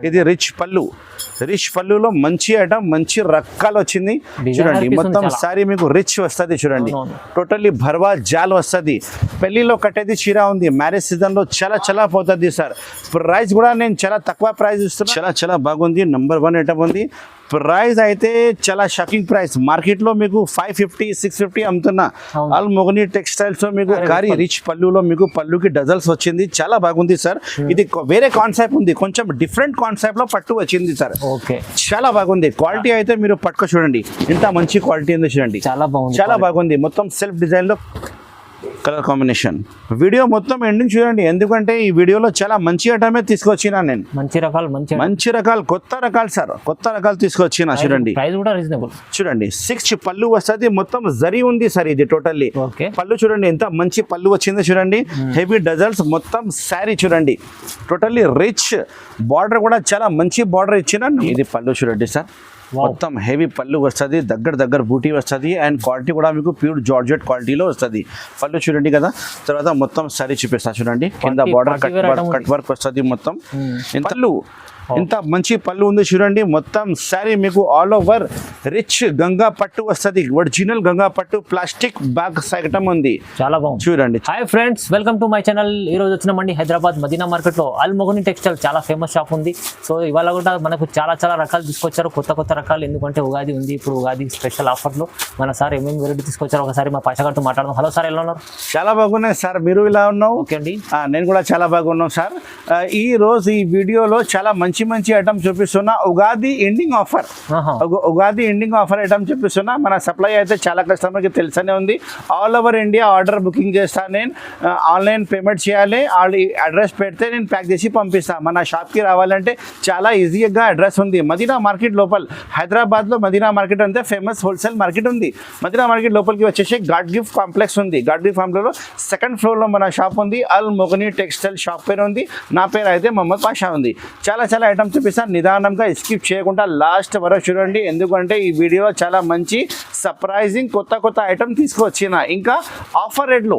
ఇది రిచ్ పళ్ళులో మంచి ఐటమ్ మంచి రకాలు వచ్చింది చూడండి. మొత్తం సారీ మీకు రిచ్ వస్తుంది చూడండి. టోటల్లీ భర్వా జాల్ వస్తుంది. పెళ్లిలో కట్టేది చీర ఉంది. మ్యారేజ్ సీజన్ లో చాలా పోతుంది సార్. ప్రైస్ కూడా నేను చాలా తక్కువ ప్రైస్ ఇస్తున్నా. చాలా బాగుంది. నంబర్ 1 ఐటమ్ ఉంది. ప్రైస్ అయితే చాలా షాకింగ్ ప్రైస్. మార్కెట్లో మీకు 550 650 అమ్ముతున్నా. ఆల్ మొగని టెక్స్టైల్స్ లో మీకు గారి రిచ్ పళ్ళులో మీకు పళ్ళుకి డజల్స్ వచ్చింది. చాలా బాగుంది సార్. ఇది వేరే కాన్సెప్ట్ ఉంది. కొంచెం డిఫరెంట్ కాన్సెప్ట్ లో పట్టు వచ్చింది సార్. చాలా బాగుంది. క్వాలిటీ అయితే మీరు పట్టుకో చూడండి. ఇంత మంచి క్వాలిటీ ఉంది చూడండి. చాలా బాగుంది. మొత్తం సెల్ఫ్ డిజైన్ లో కలర్ కాంబినేషన్. వీడియో మొత్తం ఎండింగ్ చూడండి. ఎందుకంటే ఈ వీడియోలో చాలా మంచి ఐటమే తీసుకొచ్చినా నేను. మంచి రకాలు కొత్త రకాలు సార్. కొత్త రకాలు తీసుకొచ్చినా చూడండి. చూడండి 6 పళ్ళు వస్తుంది. మొత్తం జరీ ఉంది సార్. ఇది టోటల్లీ పళ్ళు చూడండి. ఎంత మంచి పళ్ళు వచ్చిందో చూడండి. హెవీ డజల్స్ మొత్తం శారీ చూడండి. టోటల్లీ రిచ్ బార్డర్ కూడా చాలా మంచి బార్డర్ ఇచ్చిన. ఇది పళ్ళు చూడండి సార్. మొత్తం హెవీ పళ్ళు వస్తుంది. దగ్గర బూటీ వస్తుంది. అండ్ క్వాలిటీ కూడా మీకు ప్యూర్ జార్జెట్ క్వాలిటీలో వస్తుంది. పళ్ళు చూడండి కదా. తర్వాత మొత్తం సారీ చూపిస్తా చూడండి. కింద బార్డర్ కట్ వర్క్ వస్తుంది. మొత్తం పళ్ళు ఇంత మంచి పళ్ళు ఉంది చూడండి. మొత్తం శారీ మీకు ఆల్ ఓవర్ రిచ్ గంగా పట్టు వస్తుంది. ఒరిజినల్ గంగా పట్టు ప్లాస్టిక్ బ్యాగ్ ఐటమ్ ఉంది. చాలా బాగుంది చూడండి. Hi friends, welcome to my channel. ఈ రోజు వచ్చినామండి హైదరాబాద్ మదీనా మార్కెట్ లో అల్ మొగని టెక్స్టైల్ చాలా ఫేమస్ షాప్ ఉంది. సో ఇవాళ కూడా మనకు చాలా రకాలు తీసుకొచ్చారు. కొత్త రకాలు. ఎందుకంటే ఉగాది ఉంది. ఇప్పుడు ఉగాది స్పెషల్ ఆఫర్ లో మన సార్ ఏమేమి వెరైటీ తీసుకొచ్చారు ఒకసారి మా పాషగారితో మాట్లాడదాం. హలో సార్, ఎలా ఉన్నారు? చాలా బాగున్నాయి సార్. మీరు ఇలా ఉన్నావు? ఓకే అండి. నేను కూడా చాలా బాగున్నాను సార్. ఈ రోజు ఈ వీడియోలో చాలా మంచి ఐటమ్ చూపిస్తున్నా. ఉగాది ఎండింగ్ ఆఫర్ ఐటమ్ చూపిస్తున్నా. మన సప్లై అయితే చాలా కస్టమర్కి తెలుసనే ఉంది. All over India order booking చేస్తాను నేను. ఆన్లైన్ పేమెంట్ చేయాలి. అడ్రస్ పెడితే నేను ప్యాక్ చేసి పంపిస్తాను. మన షాప్కి రావాలంటే చాలా ఈజీగా అడ్రస్ ఉంది. మదీనా మార్కెట్ లోపల, హైదరాబాద్లో మదీనా మార్కెట్ అంతే ఫేమస్ హోల్సేల్ మార్కెట్ ఉంది. మదీనా మార్కెట్ లోపలికి వచ్చేసి గాడ్ గిఫ్ట్ కాంప్లెక్స్ ఉంది. గాడ్ గిఫ్ట్ కాంప్లెక్స్లో 2nd ఫ్లోర్లో మన షాప్ ఉంది. అల్ మొగని టెక్స్టైల్ షాప్ పేరు ఉంది. నా పేరు అయితే మొహమ్మద్ పాషా ఉంది. చాలా ఐటమ్ చూపిస్తాను. నిదానంగా స్కిప్ చేయకుండా లాస్ట్ వరకు చూడండి. ఎందుకంటే ఈ వీడియోలో చాలా మంచి సర్ప్రైజింగ్ కొత్త ఐటమ్ తీసుకొచ్చిన. ఇంకా ఆఫర్ రేట్లో,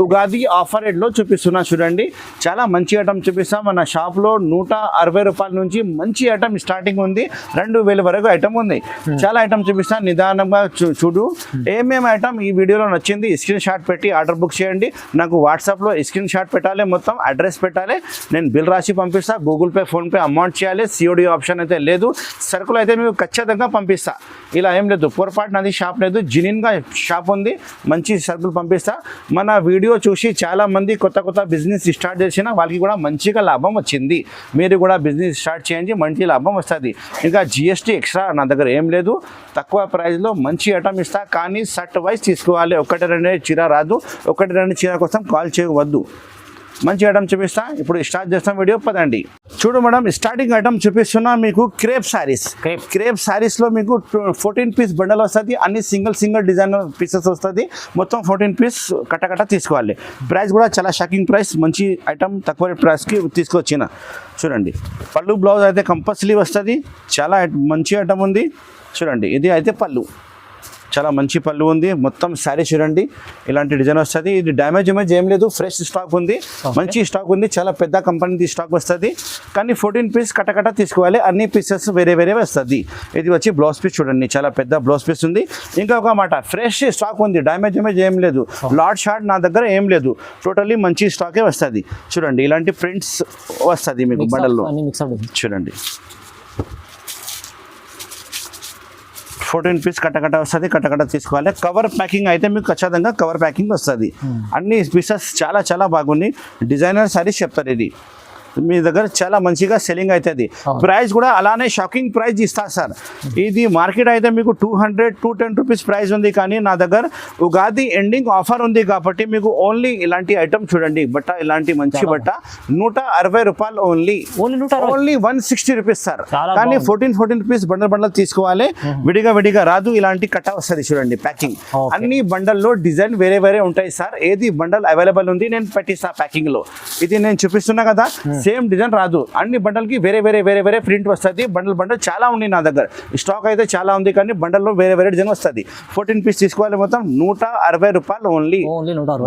ఉగాది ఆఫర్ రేట్లో చూపిస్తున్నా చూడండి. చాలా మంచి ఐటమ్ చూపిస్తాం. మన షాప్లో 160 రూపాయల నుంచి మంచి ఐటమ్ స్టార్టింగ్ ఉంది. 2000 వరకు ఐటమ్ ఉంది. చాలా ఐటమ్ చూపిస్తాను. నిదానంగా చూడు. ఏమేమి ఐటమ్ ఈ వీడియోలో నచ్చింది స్క్రీన్ షాట్ పెట్టి ఆర్డర్ బుక్ చేయండి. నాకు వాట్సాప్లో స్క్రీన్ షాట్ పెట్టాలి. మొత్తం అడ్రస్ పెట్టాలి. నేను బిల్ రాసి పంపిస్తా. గూగుల్ పే, ఫోన్పే అమౌంట్ చేయాలి. COD ఆప్షన్ అయితే లేదు. సరుకులు అయితే మీకు ఖచ్చితంగా పంపిస్తా. ఇలా ఏం లేదు, పొరపాటు నాది షాప్ లేదు. జెన్యూన్గా షాప్ ఉంది. మంచి సరుకులు పంపిస్తా. మన వీడియో చూసి చాలా మంది కొత్త బిజినెస్ స్టార్ట్ చేసిన వాళ్ళకి కూడా మంచిగా లాభం వచ్చింది. మీరు కూడా బిజినెస్ స్టార్ట్ చేయండి, మంచి లాభం వస్తుంది. ఇంకా GST ఎక్స్ట్రా నా దగ్గర ఏం లేదు. తక్కువ ప్రైస్లో మంచి ఐటమ్ ఇస్తా. కానీ సెట్ వైజ్ తీసుకోవాలి. 1-2 చీర రాదు. 1-2 చీర కోసం కాల్ చేయవద్దు. మంచి ఐటమ్ చూపిస్తా. ఇప్పుడు స్టార్ట్ చేస్తాం వీడియో. పదండి. చూడు మేడం, స్టార్టింగ్ ఐటమ్ చూపిస్తున్నా మీకు క్రేప్ శారీస్లో మీకు 14 పీస్ బండల్ వస్తుంది. అన్ని సింగిల్ డిజైన్ పీసెస్ వస్తుంది. మొత్తం 14 పీస్ కట్ట తీసుకోవాలి. ప్రైస్ కూడా చాలా షాకింగ్ ప్రైస్. మంచి ఐటమ్ తక్కువ ప్రైస్కి తీసుకొచ్చిన. చూడండి, పళ్ళు బ్లౌజ్ అయితే కంపల్సరీ వస్తుంది. చాలా మంచి ఐటమ్ ఉంది. చూడండి, ఇది అయితే పళ్ళు చాలా మంచి పళ్ళు ఉంది. మొత్తం శారీ చూడండి, ఇలాంటి డిజైన్ వస్తుంది. ఇది డ్యామేజ్ ఏం లేదు. ఫ్రెష్ స్టాక్ ఉంది. మంచి స్టాక్ ఉంది. చాలా పెద్ద కంపెనీ స్టాక్ వస్తుంది. కానీ 14 పీస్ కట్ట తీసుకోవాలి. అన్ని పీసెస్ వేరే వస్తుంది. ఇది వచ్చి బ్లౌజ్ పీస్ చూడండి. చాలా పెద్ద బ్లౌజ్ పీస్ ఉంది. ఇంకా ఒక మాట, ఫ్రెష్ స్టాక్ ఉంది. డ్యామేజ్ ఏం లేదు. లాట్ షార్ట్ నా దగ్గర ఏం లేదు. టోటల్లీ మంచి స్టాకే వస్తుంది. చూడండి, ఇలాంటి ప్రింట్స్ వస్తుంది మీకు బండల్లో. చూడండి, 14 పీస్ కట్ట వస్తుంది. కట్ట తీసుకోవాలి. కవర్ ప్యాకింగ్ అయితే మీకు ఖచ్చితంగా కవర్ ప్యాకింగ్ వస్తుంది. అన్ని పీసెస్ చాలా బాగున్నాయి. డిజైనర్ సారీస్ చెప్తారు. ఇది మీ దగ్గర చాలా మంచిగా సెల్లింగ్ అవుతుంది. ప్రైస్ కూడా అలానే షాకింగ్ ప్రైస్ ఇస్తా సార్. ఇది మార్కెట్ అయితే మీకు 210 రూపీస్ ప్రైస్ ఉంది. కానీ నా దగ్గర ఉగాది ఎండింగ్ ఆఫర్ ఉంది కాబట్టి మీకు ఓన్లీ ఇలాంటి ఐటమ్ చూడండి. ఇలాంటి మంచి బట్ట 160 రూపాయలు ఓన్లీ 160 రూపీస్ సార్. కానీ 14 పీస్ బండల్ తీసుకోవాలి. విడిగా రాదు. ఇలాంటి కట్ట వస్తుంది చూడండి. ప్యాకింగ్ అన్ని బండల్లో డిజైన్ వేరే ఉంటాయి సార్. ఏది బండల్ అవైలబుల్ ఉంది నేను పెట్టిస్తా ప్యాకింగ్ లో. ఇది నేను చూపిస్తున్నా కదా, సేమ్ డిజైన్ రాదు. అన్ని బండల్కి వేరే ప్రింట్ వస్తుంది. బండల్ చాలా ఉంది నా దగ్గర. స్టాక్ అయితే చాలా ఉంది. కానీ బండల్లో వేరే డిజైన్ వస్తుంది. 14 పీస్ తీసుకోవాలి. మొత్తం 160 రూపాయలు ఓన్లీ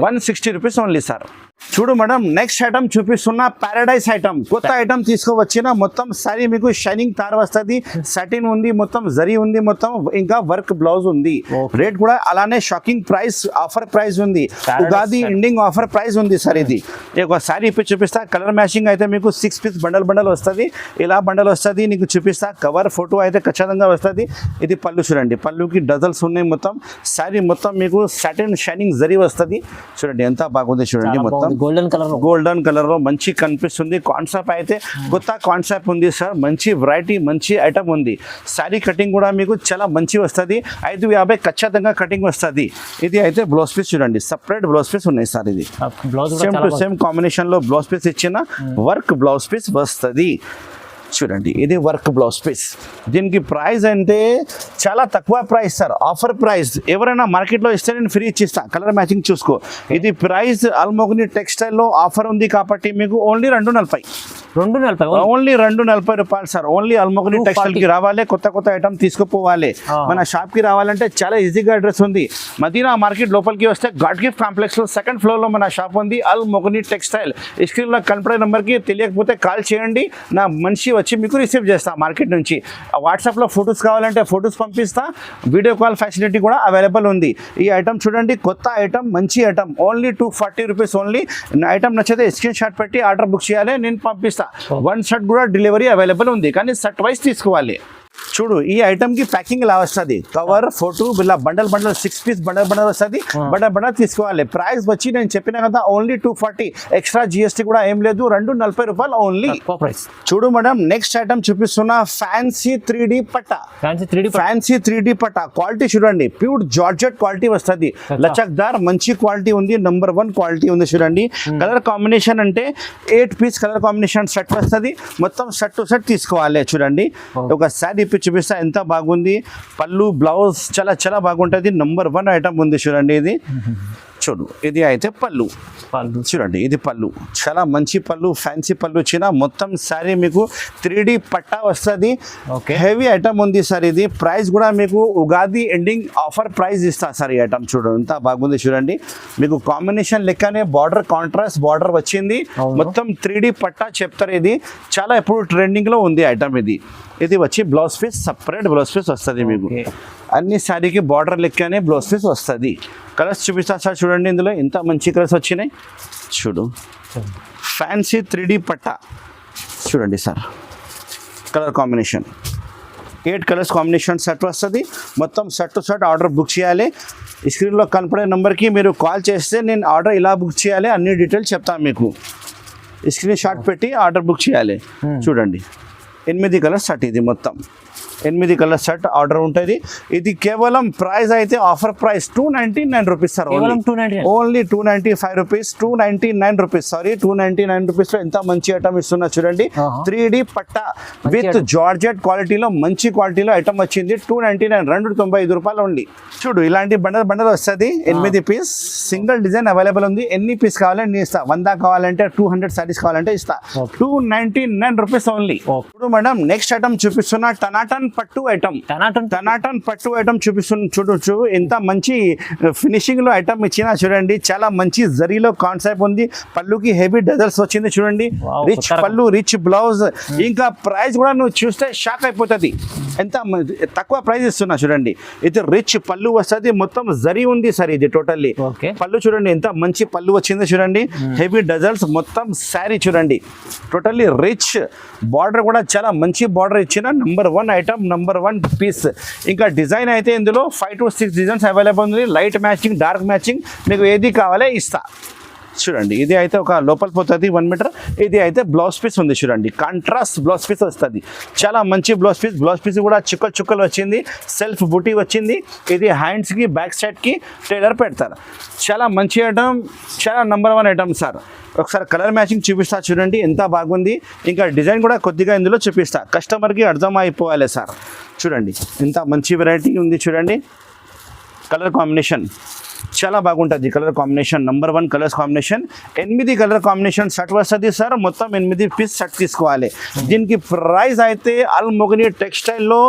160 రూపీస్ ఓన్లీ సార్. చూడు మేడం నెక్స్ట్ ఐటమ్ చూపిస్తున్నా పారడైస్ ఐటమ్ కొత్త ఐటమ్ తీసుకువచ్చిన మొత్తం సారీ మీకు షైనింగ్ తార్ వస్తుంది సటిన్ ఉంది మొత్తం జరీ ఉంది మొత్తం ఇంకా వర్క్ బ్లౌజ్ ఉంది రేట్ కూడా అలానే షాకింగ్ ప్రైస్ ఆఫర్ ప్రైస్ ఉంది ఉగాది ఎండింగ్ ఆఫర్ ప్రైస్ ఉంది సార్ ఇది ఒక సారీ ఇప్పి చూపిస్తా కలర్ మ్యాచింగ్ అయితే మీకు 6 పీస్ బండల్ వస్తుంది ఇలా బండల్ వస్తుంది నీకు చూపిస్తా కవర్ ఫోటో అయితే ఖచ్చితంగా వస్తుంది ఇది పళ్ళు చూడండి పళ్ళుకి డజల్స్ ఉన్నాయి మొత్తం సారీ మొత్తం మీకు సటిన్ షైనింగ్ జరీ వస్తుంది చూడండి ఎంత బాగుంది చూడండి మొత్తం గోల్డెన్ కలర్ లో మంచి కనిపిస్తుంది కాన్సెప్ట్ అయితే కొత్త కాన్సెప్ట్ ఉంది సార్ మంచి వెరైటీ మంచి ఐటమ్ ఉంది సారీ కటింగ్ కూడా మీకు చాలా మంచి వస్తుంది 550 ఖచ్చితంగా కటింగ్ వస్తుంది ఇది అయితే బ్లౌజ్ పీస్ చూడండి సపరేట్ బ్లౌజ్ పీస్ ఉన్నాయి సార్ ఇది సేమ్ టు సేమ్ కాంబినేషన్ లో బ్లౌజ్ పీస్ ఇచ్చిన వర్క్ బ్లౌజ్ పీస్ వస్తుంది చూడండి ఇది వర్క్ బ్లౌజ్ పీస్ దీనికి ప్రైస్ అంటే చాలా తక్కువ ప్రైస్ సార్ ఆఫర్ ప్రైస్ ఎవరైనా మార్కెట్లో ఇస్తే నేను ఫ్రీ ఇచ్చిస్తా కలర్ మ్యాచింగ్ చూసుకో ఇది ప్రైస్ అల్మోగ్ని టెక్స్టైల్లో ఆఫర్ ఉంది కాబట్టి మీకు ఓన్లీ 240 ఓన్లీ 240 రూపాయలు సార్ ఓన్లీ అల్మోగ్ని టెక్స్టైల్ కి రావాలి కొత్త ఐటమ్ తీసుకుపోవాలి మన షాప్ కి రావాలంటే చాలా ఈజీగా అడ్రస్ ఉంది మదీనా మార్కెట్ లోపలికి వస్తే గాడ్ గిఫ్ట్ కాంప్లెక్స్ లో సెకండ్ ఫ్లోర్ లో మన షాప్ ఉంది అల్మోగ్ని టెక్స్టైల్ స్క్రీన్ లో కనపడే నెంబర్ కి తెలియకపోతే కాల్ చేయండి నా మనిషి వచ్చి మీకు రిసీవ్ చేస్తా మార్కెట్ నుంచి వాట్సాప్లో ఫొటోస్ కావాలంటే ఫొటోస్ పంపిస్తా వీడియో కాల్ ఫెసిలిటీ కూడా అవైలబుల్ ఉంది ఈ ఐటమ్ చూడండి కొత్త ఐటమ్ మంచి item only 240 rupees only item నచ్చితే స్క్రీన్ షాట్ పెట్టి ఆర్డర్ బుక్ చేయాలి నేను పంపిస్తా 1 షర్ట్ కూడా డెలివరీ అవైలబుల్ ఉంది కానీ షర్ట్ వైస్ తీసుకోవాలి చూడు ఈ ఐటమ్ కి ప్యాకింగ్ ఇలా వస్తుంది కవర్ ఫోటో ఇలా బండల్ 6 పీస్ బండల్ వస్తుంది బండల్ తీసుకోవాలి ప్రైస్ వచ్చి నేను చెప్పిన కదా ఓన్లీ 240 ఎక్స్ట్రా జిఎస్టీ కూడా ఏం లేదు 240 రూపాయలు ఓన్లీ చూడు మేడం నెక్స్ట్ ఐటమ్ చూపిస్తున్నా ఫ్యాన్సీ 3D పట్ట ఫ్యాన్సీ 3D పట్ట క్వాలిటీ చూడండి ప్యూర్ జార్జెట్ క్వాలిటీ వస్తుంది లచక్దార్ మంచి క్వాలిటీ ఉంది నంబర్ 1 క్వాలిటీ ఉంది చూడండి కలర్ కాంబినేషన్ అంటే 8 పీస్ కలర్ కాంబినేషన్ సెట్ వస్తుంది మొత్తం సెట్ టు సెట్ తీసుకోవాలి చూడండి ఒక శారీ చూపిస్తా ఎంత బాగుంది పళ్ళు బ్లౌజ్ చాలా బాగుంటుంది నంబర్ 1 ఐటమ్ ఉంది చూడండి ఇది చూడు ఇది అయితే పళ్ళు చూడండి ఇది పళ్ళు చాలా మంచి పళ్ళు ఫ్యాన్సీ పళ్ళు వచ్చిన మొత్తం సారీ మీకు 3D పట్టా వస్తుంది హెవీ ఐటమ్ ఉంది సార్ ఇది ప్రైస్ కూడా మీకు ఉగాది ఎండింగ్ ఆఫర్ ప్రైస్ ఇస్తా సార్ ఈ ఐటమ్ చూడు ఎంత బాగుంది చూడండి మీకు కాంబినేషన్ లెక్కనే బార్డర్ కాంట్రాస్ట్ బార్డర్ వచ్చింది మొత్తం 3D పట్టా చెప్తారు ఇది చాలా ఎప్పుడు ట్రెండింగ్ లో ఉంది ఐటమ్ ఇది వచ్చి blouse piece separate blouse piece వస్తుంది మీకు అన్ని శారీకి బార్డర్ లెక్కనే బ్లౌజ్ పీస్ వస్తుంది కలర్స్ చూపిస్తా సార్ చూడండి ఇందులో ఎంత మంచి కలర్స్ వచ్చినాయి చూడు ఫ్యాన్సీ 3D పట్టా చూడండి sir colour combination 8 colours combination set వస్తుంది మొత్తం set to set order book చేయాలి స్క్రీన్లో కనపడే నెంబర్కి మీరు కాల్ చేస్తే నేను ఆర్డర్ ఇలా బుక్ చేయాలి అన్ని డీటెయిల్స్ చెప్తాను మీకు స్క్రీన్ షాట్ పెట్టి ఆర్డర్ బుక్ చేయాలి చూడండి 8 కలర్స్ సెట్ ఇది మొత్తం 8 కలర్ సెట్ ఆర్డర్ ఉంటుంది ఇది కేవలం ప్రైస్ అయితే offer price 299 rupees sir only 295 rupees 299 rupees sorry 299 రూపీస్లో ఎంత మంచి ఐటమ్ ఇస్తున్నా చూడండి 3D పట్టా విత్ జార్జెట్ క్వాలిటీలో మంచి క్వాలిటీలో ఐటమ్ వచ్చింది 299 295 రూపాయలు ఓన్లీ చూడు ఇలాంటి బండల్ వస్తుంది 8 పీస్ సింగిల్ డిజైన్ అవైలబుల్ ఉంది ఎన్ని పీస్ కావాలంటే నేను ఇస్తా 100 కావాలంటే 200 సారీస్ కావాలంటే ఇస్తా 299 రూపీస్ ఓన్లీ ఇప్పుడు మేడం నెక్స్ట్ ఐటమ్ చూపిస్తున్నా టనాటన్ పట్టు ఐటమ్ టనాటన్ పట్టు ఐటమ్ చూపిస్తుంది చూడొచ్చు ఎంత మంచి ఫినిషింగ్ లో ఐటమ్ ఇచ్చినా చూడండి చాలా మంచి జరీలో కాన్సెప్ట్ ఉంది పళ్ళుకి హెవీ డజల్స్ వచ్చింది చూడండి రిచ్ పళ్ళు రిచ్ బ్లౌజ్ ఇంకా ప్రైస్ కూడా నువ్వు చూస్తే షాక్ అయిపోతుంది ఎంత తక్కువ ప్రైస్ ఇస్తున్నా చూడండి ఇది రిచ్ పళ్ళు వస్తుంది మొత్తం జరీ ఉంది సార్ ఇది టోటల్లీ పళ్ళు చూడండి ఎంత మంచి పళ్ళు వచ్చింది చూడండి హెవీ డజల్స్ మొత్తం శారీ చూడండి టోటల్లీ రిచ్ బార్డర్ కూడా చాలా మంచి బార్డర్ ఇచ్చిన నంబర్ 1 ఐటమ్ నంబర్ 1 పీస్ ఇంకా డిజైన్ అయితే ఇందులో 5 to 6 డిజైన్స్ అవైలబుల్ ఉంది లైట్ మ్యాచింగ్ డార్క్ మ్యాచింగ్ మీకు ఏది కావాలో ఇస్తా చూడండి ఇది అయితే ఒక లోపల పోతుంది 1 మీటర్ ఇది అయితే బ్లౌజ్ పీస్ ఉంది చూడండి కాంట్రాస్ట్ బ్లౌజ్ పీస్ వస్తుంది చాలా మంచి బ్లౌజ్ పీస్ కూడా చుక్కలు వచ్చింది సెల్ఫ్ బుటీ వచ్చింది ఇది హ్యాండ్స్కి బ్యాక్ సైడ్కి టైలర్ పెడతారు చాలా మంచి ఐటమ్ చాలా నంబర్ 1 ఐటమ్ సార్ ఒకసారి కలర్ మ్యాచింగ్ చూపిస్తా చూడండి ఎంత బాగుంది ఇంకా డిజైన్ కూడా కొద్దిగా ఇందులో చూపిస్తా కస్టమర్కి అర్థం అయిపోవాలి సార్ చూడండి ఎంత మంచి వెరైటీ ఉంది చూడండి కలర్ కాంబినేషన్ చాలా బాగుంటుంది. Colour combination number 1 colours combination. 8 colour combination shirt వస్తుంది సార్. మొత్తం 8 పీస్ షర్ట్ తీసుకోవాలి. దీనికి ప్రైస్ అయితే అల్ మొగని టెక్స్టైల్లో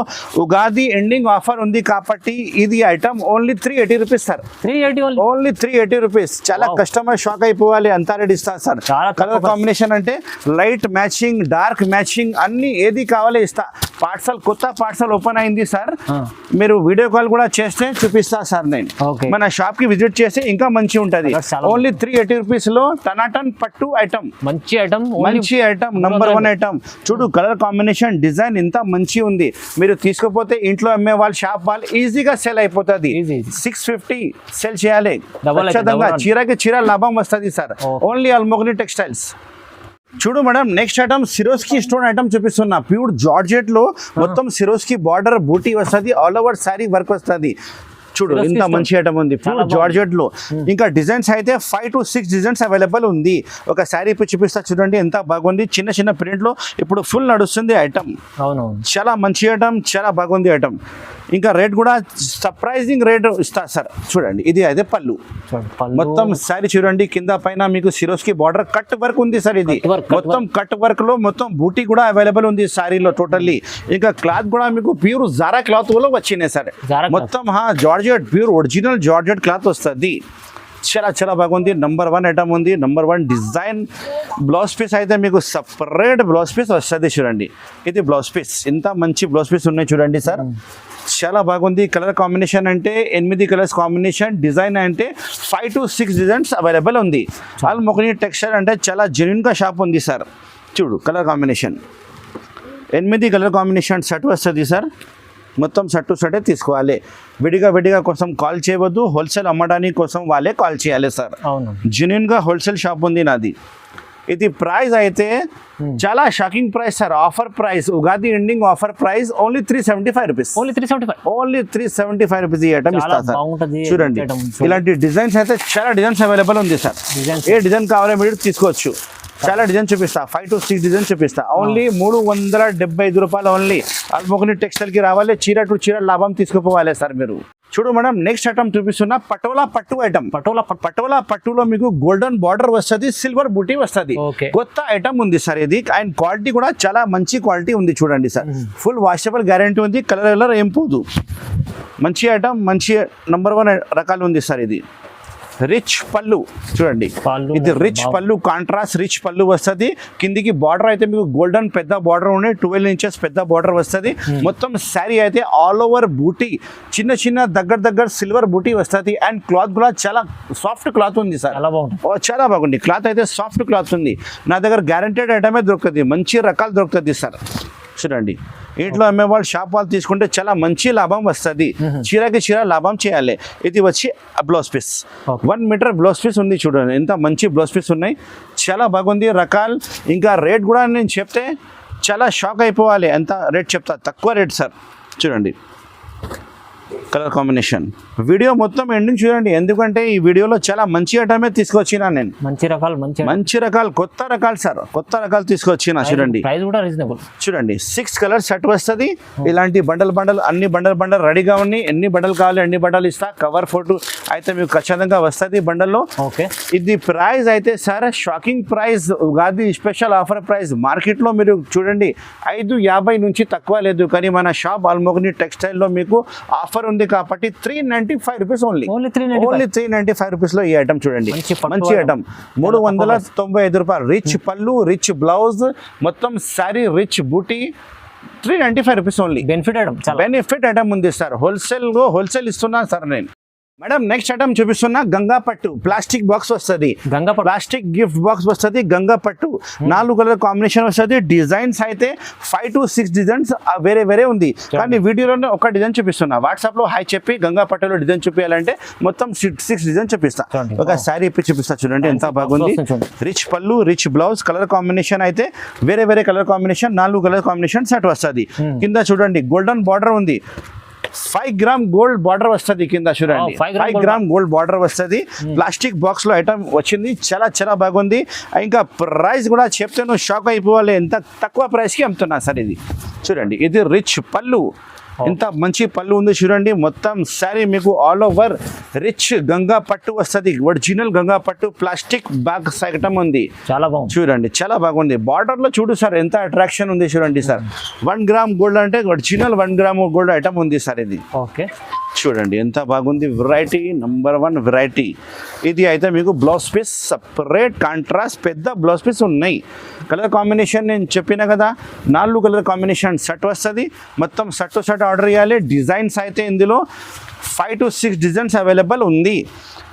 ఉగాది ఎండింగ్ ఆఫర్ ఉంది కాబట్టి ఇది item only 380 rupees sir. 380 only 380 rupees. చాలా కస్టమర్ షాక్ అయిపోవాలి, అంతా రేట్ ఇస్తా సార్. కలర్ కాంబినేషన్ అంటే లైట్ మ్యాచింగ్, డార్క్ మ్యాచింగ్ అన్ని ఏది కావాలో ఇస్తా. పార్సల్ కొత్త పార్సల్ ఓపెన్ అయింది సార్. మీరు వీడియో కాల్ కూడా చేస్తే చూపిస్తా సార్. నేను మన షాప్ కి విజిట్ చేస్తే ఇంకా మంచి ఉంటది. ఓన్లీ 380 రూపీస్ లో టనాటన్ పట్టు ఐటమ్, మంచి ఐటమ్ నంబర్ 1 ఐటమ్. చూడు కలర్ కాంబినేషన్, డిజైన్ ఇంత మంచి ఉంది. మీరు తీసుకపోతే ఇంట్లో అమ్మే వాళ్ళు, షాప్ వాళ్ళు ఈజీగా సెల్ అయిపోతుంది. 650 సెల్ చేయాలి. చీరకి చీర లాభం వస్తుంది సార్. Only Almogani textiles. చూడు madam, next item Swarovski stone item చూపిస్తున్నా. ప్యూర్ జార్జెట్ లో మొత్తం సిరోస్కి బార్డర్ బూటీ వస్తుంది, ఆల్ ఓవర్ సారీ వర్క్ వస్తుంది. చూడు ఇంత మంచి ఐటమ్ ఉంది ప్యూర్ జార్జెట్ లో. ఇంకా డిజైన్స్ అయితే 5 to 6 డిజైన్స్ అవైలబుల్ ఉంది. ఒక శారీ చూపిస్తా చూడండి ఎంత బాగుంది. చిన్న చిన్న ప్రింట్ లో ఇప్పుడు ఫుల్ నడుస్తుంది ఐటమ్. చాలా మంచి ఐటమ్, చాలా బాగుంది ఐటమ్. ఇంకా రేట్ కూడా సర్ప్రైజింగ్ రేట్ ఇస్తా సార్. చూడండి ఇది అయితే పళ్ళు. మొత్తం శారీ చూడండి కింద పైన మీకు సిరోస్కి బార్డర్ కట్ వర్క్ ఉంది సార్. ఇది మొత్తం కట్ వర్క్ లో మొత్తం బూటీ కూడా అవైలబుల్ ఉంది శారీలో టోటల్లీ. ఇంకా క్లాత్ కూడా మీకు ప్యూర్ జారా క్లాత్ లో వచ్చినాయి సార్. మొత్తం georgette pure original georgette cloth వస్తుంది. చాలా చాలా బాగుంది. నంబర్ 1 ఐటమ్ ఉంది, నంబర్ 1 డిజైన్. బ్లౌజ్ పీస్ అయితే మీకు సపరేట్ బ్లౌజ్ పీస్ వస్తుంది. చూడండి ఇది బ్లౌజ్ పీస్, ఇంత మంచి బ్లౌజ్ పీస్ ఉన్నాయి చూడండి సార్. చాలా బాగుంది. కలర్ కాంబినేషన్ అంటే 8 కలర్స్ కాంబినేషన్. డిజైన్ అంటే 5 to 6 డిజైన్స్ అవైలబుల్ ఉంది. అల్ మొగని టెక్స్టైల్ అంటే చాలా జెన్యున్ గా షాప్ ఉంది సార్. చూడు colour combination 8 colour combination set వస్తుంది సార్. మొత్తం సెట్ టు సెటే తీసుకోవాలి. విడిగా కోసం కాల్ చేయవద్దు. హోల్సేల్ అమ్మడానికి కోసం వాళ్ళే కాల్ చేయాలి సార్. జెన్యున్ గా హోల్సేల్ షాప్ ఉంది నాది. ఇది ప్రైస్ అయితే చాలా shocking price sir. Offer price, Ugadi ending offer price only 375 rupees. Only 375 rupees ఈ ఐటమ్ ఇస్తా సార్. చూడండి ఇలాంటి డిజైన్స్ అయితే చాలా డిజైన్స్ అవైలబుల్ ఉంది సార్. ఏ డిజైన్ కావాలో మీరు తీసుకోవచ్చు. చాలా డిజైన్ చూపిస్తా, 5 to 6 డిజైన్ చూపిస్తా. ఓన్లీ 375 రూపాయలు ఓన్లీ. అల్మోగని టెక్స్టైల్ కి రావాలి, చీర టు చీర లాభం తీసుకుపోవాలి సార్ మీరు. చూడు మేడం, నెక్స్ట్ ఐటమ్ చూపిస్తున్నా పటోలా పట్టు ఐటమ్. పటోలా పట్టులో మీకు గోల్డెన్ బార్డర్ వస్తుంది, సిల్వర్ బూటీ వస్తుంది. కొత్త ఐటమ్ ఉంది సార్ ఇది. అండ్ క్వాలిటీ కూడా చాలా మంచి క్వాలిటీ ఉంది. చూడండి సార్, ఫుల్ వాషబుల్ గ్యారంటీ ఉంది. కలర్ ఏం పోదు. మంచి ఐటమ్, మంచి నంబర్ 1 రకాలు ఉంది సార్. ఇది రిచ్ పళ్ళు చూడండి. ఇది రిచ్ పళ్ళు, కాంట్రాస్ట్ రిచ్ పళ్ళు వస్తుంది. కిందికి బార్డర్ అయితే మీకు గోల్డెన్ పెద్ద బార్డర్ ఉన్నాయి, 12 ఇంచెస్ పెద్ద బార్డర్ వస్తుంది. మొత్తం శారీ అయితే ఆల్ ఓవర్ బూటీ, చిన్న దగ్గర సిల్వర్ బూటీ వస్తుంది. అండ్ క్లాత్ కూడా చాలా సాఫ్ట్ క్లాత్ ఉంది సార్. చాలా బాగుంది క్లాత్ అయితే, సాఫ్ట్ క్లాత్ ఉంది. నా దగ్గర గ్యారంటెడ్ ఐటమే దొరుకుతుంది, మంచి రకాలు దొరుకుతుంది సార్. చూడండి ఇంట్లో అమ్మే వాళ్ళు, షాప్ వాళ్ళు తీసుకుంటే చాలా మంచి లాభం వస్తుంది. చీరకి చీర లాభం చేయాలి. ఇది వచ్చి blouse piece, 1 metre blouse piece ఉంది. చూడండి ఎంత మంచి బ్లౌజ్ పీస్ ఉన్నాయి, చాలా బాగుంది రకాలు. ఇంకా రేట్ కూడా నేను చెప్తే చాలా షాక్ అయిపోవాలి. ఎంత రేట్ చెప్తా, తక్కువ రేట్ సార్. చూడండి కలర్ కాంబినేషన్. వీడియో మొత్తం ఎండింగ్ చూడండి, ఎందుకంటే ఈ వీడియోలో చాలా మంచి ఐటమే తీసుకొచ్చినా నేను. మంచి రకాలు కొత్త రకాలు సార్, కొత్త రకాలు తీసుకొచ్చినా. చూడండి చూడండి 6 కలర్ సెట్ వస్తుంది. ఇలాంటి బండల్ అన్ని బండల్ రెడీగా ఉన్నాయి. ఎన్ని బండలు కావాలి అన్ని బండలు ఇస్తా. కవర్ ఫోటో అయితే మీకు ఖచ్చితంగా వస్తుంది బండల్లో. ఇది ప్రైస్ అయితే sir shocking price, Ugadi special offer price. మార్కెట్లో మీరు చూడండి 550 నుంచి తక్కువ లేదు, కానీ మన షాప్ అల్మోగని టెక్స్టైల్లో మీకు ఆఫర్ ఉంది కాబట్టి 395 రూపీస్ ఓన్లీ. 395 రూపీస్ లో ఈ ఐటమ్ చూడండి, మంచి ఐటమ్. 395 రూపాయలు. రిచ్ పళ్ళు, రిచ్ బ్లౌజ్, మొత్తం శారీ రిచ్ బూటీ, 395 రూపీస్ ఓన్లీ. బెనిఫిట్ ఐటమ్ ఉంది సార్. హోల్సేల్ ఇస్తున్నాను సార్ నేను. మేడం నెక్స్ట్ ఐటమ్ చూపిస్తున్నా గంగా పట్టు. ప్లాస్టిక్ బాక్స్ వస్తుంది, ప్లాస్టిక్ గిఫ్ట్ బాక్స్ వస్తుంది. గంగా పట్టు 4 కలర్ కాంబినేషన్ వస్తుంది. డిజైన్స్ అయితే 5 to 6 డిజైన్స్ వేరే ఉంది, కానీ వీడియోలోనే ఒక డిజైన్ చూపిస్తున్నా. వాట్సాప్ లో హాయ్ చెప్పి గంగా పట్టులో డిజైన్ చూపించాలంటే మొత్తం 6 డిజైన్ చూపిస్తా. ఒక శారీ ఇప్పి చూపిస్తా. చూడండి ఎంత బాగుంది. రిచ్ పళ్ళు, రిచ్ బ్లౌజ్. కలర్ కాంబినేషన్ అయితే వేరే colour combination, 4 colour combination set వస్తుంది. కింద చూడండి గోల్డెన్ బార్డర్ ఉంది. 5 గ్రామ్ గోల్డ్ బార్డర్ వస్తుంది కింద. చూడండి 5 గ్రామ్ గోల్డ్ బార్డర్ వస్తుంది. ప్లాస్టిక్ బాక్స్ లో ఐటమ్ వచ్చింది, చాలా బాగుంది. ఇంకా ప్రైస్ కూడా చెప్తే నువ్వు షాక్ అయిపోవాలి, ఎంత తక్కువ ప్రైస్ కి అమ్ముతున్నా సార్ ఇది. చూడండి ఇది రిచ్ పళ్ళు, ఇంత మంచి పళ్ళు ఉంది చూడండి. మొత్తం శారీ మీకు ఆల్ ఓవర్ రిచ్ గంగా పట్టు వస్తుంది. ఒరిజినల్ గంగా పట్టు ప్లాస్టిక్ బ్యాగ్ ఐటమ్ ఉంది. చాలా బాగుంది చూడండి, చాలా బాగుంది. బార్డర్ లో చూడు సార్ ఎంత అట్రాక్షన్ ఉంది చూడండి సార్. 1 గ్రామ్ గోల్డ్ అంటే ఒరిజినల్ 1 గ్రామ్ గోల్డ్ ఐటమ్ ఉంది సార్ ఇది. ఓకే చూడండి ఎంత బాగుంది. Variety number 1 variety. ఇది అయితే మీకు బ్లౌజ్ పీస్ సపరేట్ కాంట్రాస్ట్ పెద్ద బ్లౌజ్ పీస్ ఉన్నాయి. కలర్ కాంబినేషన్ నేను చెప్పిన కదా 4 కలర్ కాంబినేషన్ సెట్ వస్తుంది. మొత్తం సెట్ టు సెట్ ఆర్డర్ చేయాలి. డిజైన్స్ అయితే ఇందులో 5 to 6 డిజైన్స్ అవైలబుల్ ఉంది.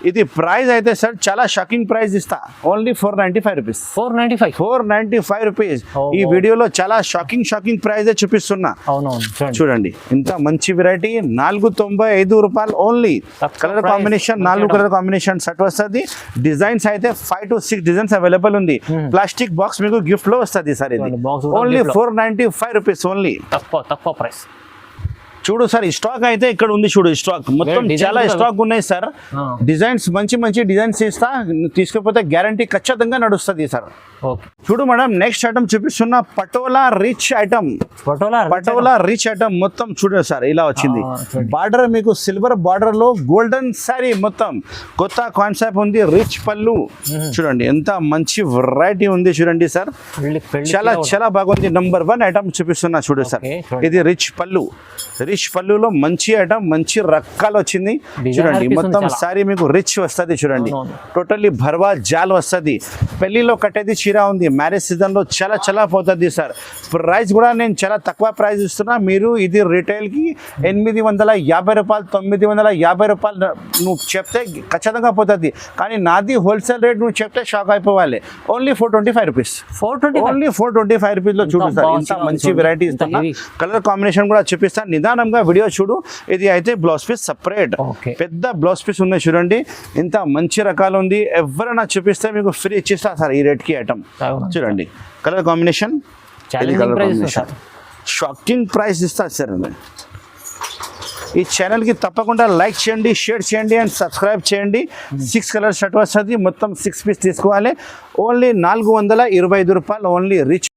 ఇది ప్రైస్ అయితే సార్ చాలా షాకింగ్ ప్రైస్ ఇస్తా. Only 495 rupees. 495 రూపీస్. ఈ వీడియోలో చాలా షాకింగ్ ప్రైస్ చూపిస్తున్నా. చూడండి ఇంత మంచి వెరైటీ 495 రూపాయలు only. Colour combination 4 colour combination set వస్తుంది. డిజైన్స్ అయితే 5 to 6 డిజైన్స్ అవైలబుల్ ఉంది. ప్లాస్టిక్ బాక్స్ మీకు గిఫ్ట్ లో వస్తుంది సార్. ఇది ఓన్లీ 495 రూపీస్ ఓన్లీ. తక్కువ ప్రైస్. చూడు సార్ ఈ స్టాక్ అయితే ఇక్కడ ఉంది. చూడు స్టాక్ మొత్తం చాలా స్టాక్ ఉన్నాయి సార్. డిజైన్స్ మంచి డిజైన్స్ ఇస్తా. తీసుకపోతే గ్యారంటీ ఖచ్చితంగా నడుస్తుంది సార్. చూడు మేడం నెక్స్ట్ ఐటమ్ చూపిస్తున్నా patola rich item. Patola rich item మొత్తం చూడండి సార్ ఇలా వచ్చింది. బార్డర్ మీకు సిల్వర్ బార్డర్ లో గోల్డెన్ సారీ మొత్తం కొత్త కాన్సెప్ట్ ఉంది. రిచ్ పళ్ళు చూడండి ఎంత మంచి వెరైటీ ఉంది చూడండి సార్. చాలా బాగుంది. నంబర్ 1 ఐటమ్ చూపిస్తున్నా చూడు సార్. ఇది రిచ్ పళ్ళు. రిచ్ పళ్ళులో మంచి ఐటమ్ మంచి రకాలు వచ్చింది చూడండి. మొత్తం సారీ మీకు రిచ్ వస్తుంది చూడండి. టోటల్లీ భర్వా జాల్ వస్తుంది. పెళ్లిలో కట్టేది చీర ఉంది. మ్యారేజ్ సీజన్ లో చాలా పోతుంది సార్. ప్రైస్ కూడా నేను చాలా తక్కువ ప్రైస్ ఇస్తున్నా. మీరు ఇది రిటైల్ కి 850 రూపాయలు 950 రూపాయలు నువ్వు చెప్తే ఖచ్చితంగా పోతుంది. కానీ నాది హోల్సేల్ రేట్ నువ్వు చెప్తే షాక్ అయిపోవాలి. Only 425 rupees. ఓన్లీ 425 రూపీస్ లో చూడు సార్. ఇంత మంచి వెరైటీ ఇస్తున్నా. కలర్ కాంబినేషన్ కూడా చూపిస్తాను. నిదానంగా వీడియో చూడు. ఇది అయితే బ్లౌజ్ పీస్ సపరేట్ పెద్ద బ్లౌజ్ పీస్ ఉన్నాయి చూడండి. ఇంత మంచి రకాలు ఉంది. ఎవరైనా చూపిస్తే మీకు ఫ్రీ ఇచ్చిస్తా సార్ ఈ రేట్ కి ఐటమ్. చూడండి కలర్ కాంబినేషన్ షాకింగ్ ప్రైస్ ఇస్తా సార్. ఈ ఛానల్కి తప్పకుండా లైక్ చేయండి, షేర్ చేయండి అండ్ సబ్స్క్రైబ్ చేయండి. 6 కలర్ షర్ట్ వస్తుంది. మొత్తం 6 పీస్ తీసుకోవాలి. ఓన్లీ 425 రూపాయలు ఓన్లీ. రిచ్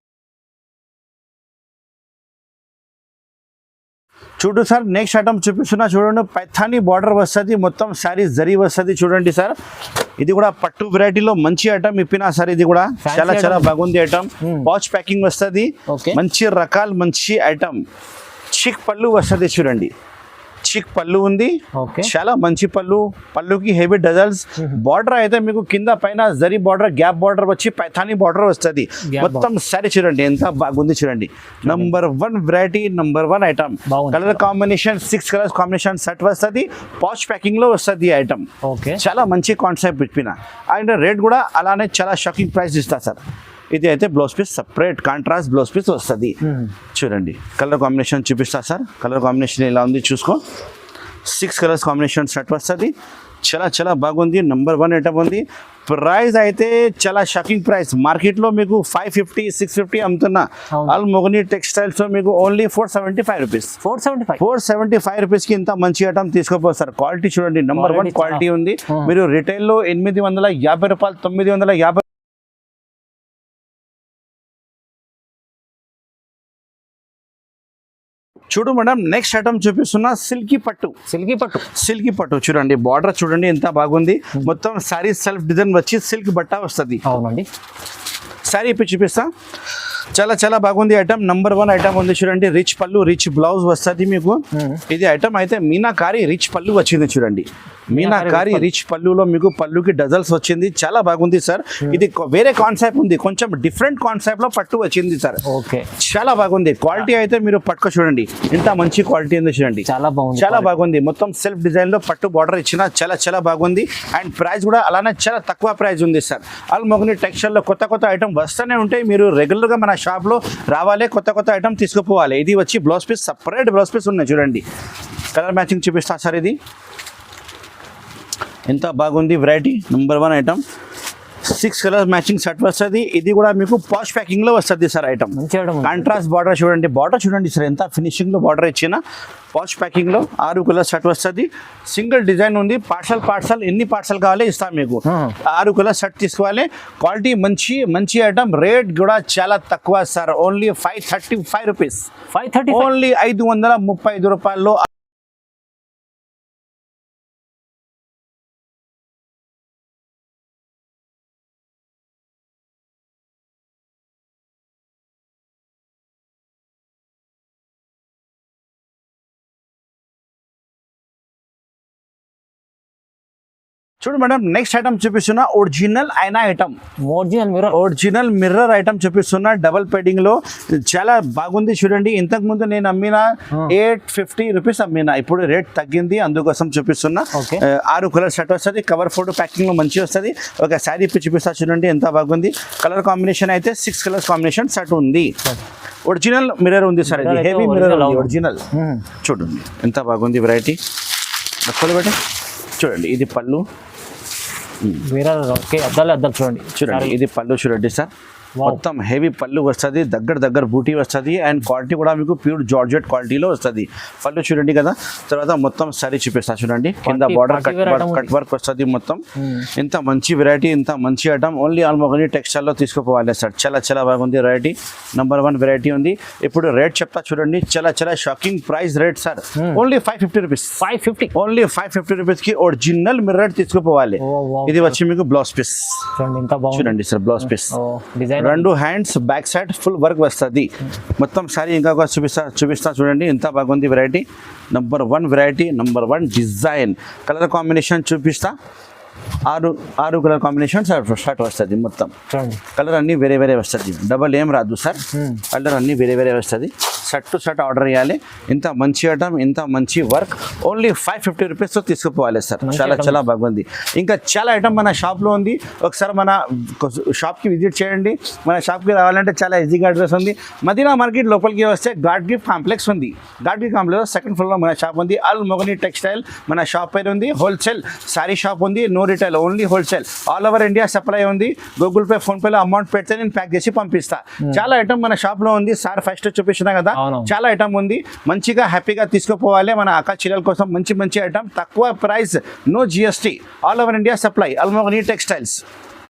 చూడు సార్ నెక్స్ట్ ఐటమ్ చూపిస్తున్నా చూడండి. పైథానీ బార్డర్ వస్తుంది. మొత్తం శారీ జరీ వస్తుంది చూడండి సార్. ఇది కూడా పట్టు వెరైటీలో మంచి ఐటమ్ ఇప్పినా సార్. ఇది కూడా చాలా బాగుంది ఐటమ్. పౌచ్ ప్యాకింగ్ వస్తుంది. మంచి రకాలు మంచి ఐటమ్. చిక్ పళ్ళు వస్తుంది చూడండి. చిక్ పళ్ళు ఉంది. చాలా మంచి పళ్ళుకి హెవీ డజల్స్. బార్డర్ అయితే మీకు కింద పైన జరీ బార్డర్ గ్యాప్ బార్డర్ వచ్చి పైథానీ బార్డర్ వస్తుంది. మొత్తం సారీ చూడండి ఎంత బాగుంది చూడండి. Number 1 variety number 1 item. Colour combination 6 colours combination set వస్తుంది. పౌచ్ ప్యాకింగ్ లో వస్తుంది ఈ ఐటమ్. చాలా మంచి కాన్సెప్ట్ ఇప్పిన అండ్ రేట్ కూడా అలానే చాలా షాకింగ్ ప్రైస్ ఇస్తా సార్. ఇది అయితే blouse piece separate contrast blouse piece వస్తుంది. చూడండి కలర్ కాంబినేషన్ చూపిస్తా సార్. కలర్ కాంబినేషన్ ఇలా ఉంది చూసుకో. 6 కలర్స్ కాంబినేషన్ సెట్ వస్తుంది. చాలా బాగుంది. నంబర్ 1 ఐటమ్ ఉంది. ప్రైస్ అయితే చాలా షాకింగ్ ప్రైస్. మార్కెట్లో మీకు 550 650 అమ్ముతున్నా. ఆల్ మొగని టెక్స్టైల్స్ లో మీకు ఓన్లీ 475 రూపీస్. 475 రూపీస్ కి ఇంత మంచి ఐటమ్ తీసుకోపోతారు. క్వాలిటీ చూడండి నంబర్ 1 క్వాలిటీ ఉంది. మీరు రిటైల్లో 850 రూపాయలు 950. చూడు మేడం నెక్స్ట్ ఐటమ్ చూపిస్తున్నా సిల్కీ పట్టు చూడండి. బార్డర్ చూడండి ఎంత బాగుంది. మొత్తం సారీ సెల్ఫ్ డిజైన్ వచ్చి సిల్క్ బట్ట వస్తుంది. అవునండి సారీ ఇప్పుడు చూపిస్తా. చాలా బాగుంది ఐటమ్. నంబర్ 1 ఐటమ్ ఉంది చూడండి. రిచ్ పళ్ళు రిచ్ బ్లౌజ్ వస్తుంది మీకు. ఇది ఐటమ్ అయితే మీనాకారి రిచ్ పళ్ళు వచ్చింది చూడండి. మీనాకారి రిచ్ పళ్ళులో మీకు పళ్ళుకి డజల్స్ వచ్చింది. చాలా బాగుంది సార్. ఇది వేరే కాన్సెప్ట్ ఉంది. కొంచెం డిఫరెంట్ కాన్సెప్ట్ లో పట్టు వచ్చింది సార్. చాలా బాగుంది. క్వాలిటీ అయితే మీరు పట్టుకో చూడండి ఇంత మంచి క్వాలిటీ ఉంది చూడండి. చాలా బాగుంది. మొత్తం సెల్ఫ్ డిజైన్ లో పట్టు బార్డర్ ఇచ్చిన చాలా బాగుంది. అండ్ ప్రైస్ కూడా అలానే చాలా తక్కువ ప్రైస్ ఉంది సార్. ఆల్మోగని టెక్స్టైల్ లో కొత్త ఐటమ్ వస్తూనే ఉంటాయి. మీరు రెగ్యులర్ గా మన షాప్ లో రావాలి. కొత్త ఐటమ్ తీసుకుపోవాలి. ఇది వచ్చి blouse piece separate blouse piece ఉన్నాయి చూడండి. కలర్ మ్యాచింగ్ చూపిస్తా సార్. ఇది ఎంత బాగుంది variety number 1 item. 6 colour matching set వస్తుంది. ఇది కూడా మీకు పాష్ ప్యాకింగ్ లో వస్తుంది సార్ ఐటమ్. మంచి item ఉంది. కాంట్రాస్ట్ బార్డర్ చూడండి, బార్డర్ చూడండి సార్ ఎంత ఫినిషింగ్ లో బార్డర్ ఇచ్చిన. పాష్ ప్యాకింగ్ లో 6 కలర్ సెట్ వస్తుంది. సింగిల్ డిజైన్ ఉంది. పార్సల్ ఎన్ని పార్సల్ కావాలి ఇస్తాం మీకు. 6 కలర్ సెట్ తీసుకోవాలి. క్వాలిటీ మంచి ఐటమ్. రేట్ కూడా చాలా తక్కువ సార్, ఓన్లీ 535 రూపీస్. 535 ఓన్లీ 535 రూపాయల్లో. చూడు మేడం, నెక్స్ట్ ఐటమ్ చూపిస్తున్నా ఒరిజినల్ అయినా ఐటమ్. ఒరిజినల్ మిర్రర్ ఐటమ్ చూపిస్తున్నా డబల్ పెడింగ్ లో. చాలా బాగుంది చూడండి. ఇంతకు ముందు నేను అమ్మిన 850 రూపీస్ అమ్మిన, ఇప్పుడు రేట్ తగ్గింది, అందుకోసం చూపిస్తున్నా. 6 కలర్ సెట్ వస్తుంది. కవర్ ఫోటో ప్యాకింగ్ లో మంచి వస్తుంది. ఒక శారీ ఇప్పి చూపిస్తా చూడండి ఎంత బాగుంది. కలర్ కాంబినేషన్ అయితే 6 కలర్స్ కాంబినేషన్ సెట్ ఉంది. ఒరిజినల్ మిర్రర్ ఉంది సార్, ఇది హెవీ మిర్రర్ ఉంది ఒరిజినల్. చూడండి ఎంత బాగుంది వెరైటీ. బట్టి చూడండి, ఇది పళ్ళు చూడండి, ఇది పళ్ళు చూడండి సార్. మొత్తం హెవీ పళ్ళు వస్తుంది, దగ్గర బూటీ వస్తుంది. అండ్ క్వాలిటీ కూడా మీకు ప్యూర్ జార్జెట్ క్వాలిటీలో వస్తుంది. పళ్ళు చూడండి కదా. తర్వాత మొత్తం సారీ చూపిస్తా చూడండి. కింద బార్డర్ కట్ వర్క్ వస్తుంది మొత్తం. ఇంత మంచి వెరైటీ, ఇంత మంచి ఐటమ్ ఓన్లీ ఆల్మోగని టెక్స్టైల్ లో తీసుకుపోవాలి సార్. చాలా బాగుంది వెరైటీ. నంబర్ 1 వెరైటీ ఉంది. ఇప్పుడు రేట్ చెప్తా చూడండి. చాలా shocking price rate sir. Only 550 rupees. Only 550 rupees కి ఒరిజినల్ మిర్రర్ తీసుకుపోవాలి. ఇది వచ్చి మీకు బ్లౌజ్ పీస్ చూడండి sir. Blouse piece 2 hands back side full work వస్తుంది మొత్తం. సారీ ఇంకా చూపిస్తా చూడండి ఎంత బాగుంది variety. Number 1 variety, number 1 design. Colour combination చూపిస్తా. 6 కలర్ కాంబినేషన్ షర్ట్ వస్తుంది మొత్తం. కలర్ అన్ని వేరే వస్తుంది, డబల్ ఏం రాదు సార్. కలర్ అన్ని వేరే వస్తుంది. షర్ట్ టు షర్ట్ ఆర్డర్ చేయాలి. ఇంత మంచి ఐటమ్, ఇంత మంచి వర్క్ ఓన్లీ 550 రూపీస్తో తీసుకుపోవాలి సార్. చాలా బాగుంది. ఇంకా చాలా ఐటమ్ మన షాప్లో ఉంది. ఒకసారి మన షాప్కి విజిట్ చేయండి. మన షాప్కి రావాలంటే చాలా ఈజీగా అడ్రస్ ఉంది. మదీనా మార్కెట్ లోపలికి వస్తే గాడ్ గిఫ్ట్ కాంప్లెక్స్ ఉంది. గాడ్ గిఫ్ట్ కాంప్లెక్స్ సెకండ్ ఫ్లోర్లో మన షాప్ ఉంది. అల్ మొగని టెక్స్టైల్ మన షాప్ పేరు ఉంది. హోల్సేల్ సారీ షాప్ ఉంది. No retail, only wholesale. All over India supply ఉంది. గూగుల్ పే, ఫోన్ పేలో అమౌంట్ పెడితే నేను ప్యాక్ చేసి పంపిస్తా. చాలా ఐటమ్ మన షాప్లో ఉంది సార్. ఫస్ట్ చూపించినా కదా, చాలా ఐటమ్ ఉంది. మంచిగా హ్యాపీగా తీసుకుపోవాలి. మన అక్క చీరల కోసం మంచి ఐటమ్, తక్కువ price, no GST, all over India supply. Almogani textiles.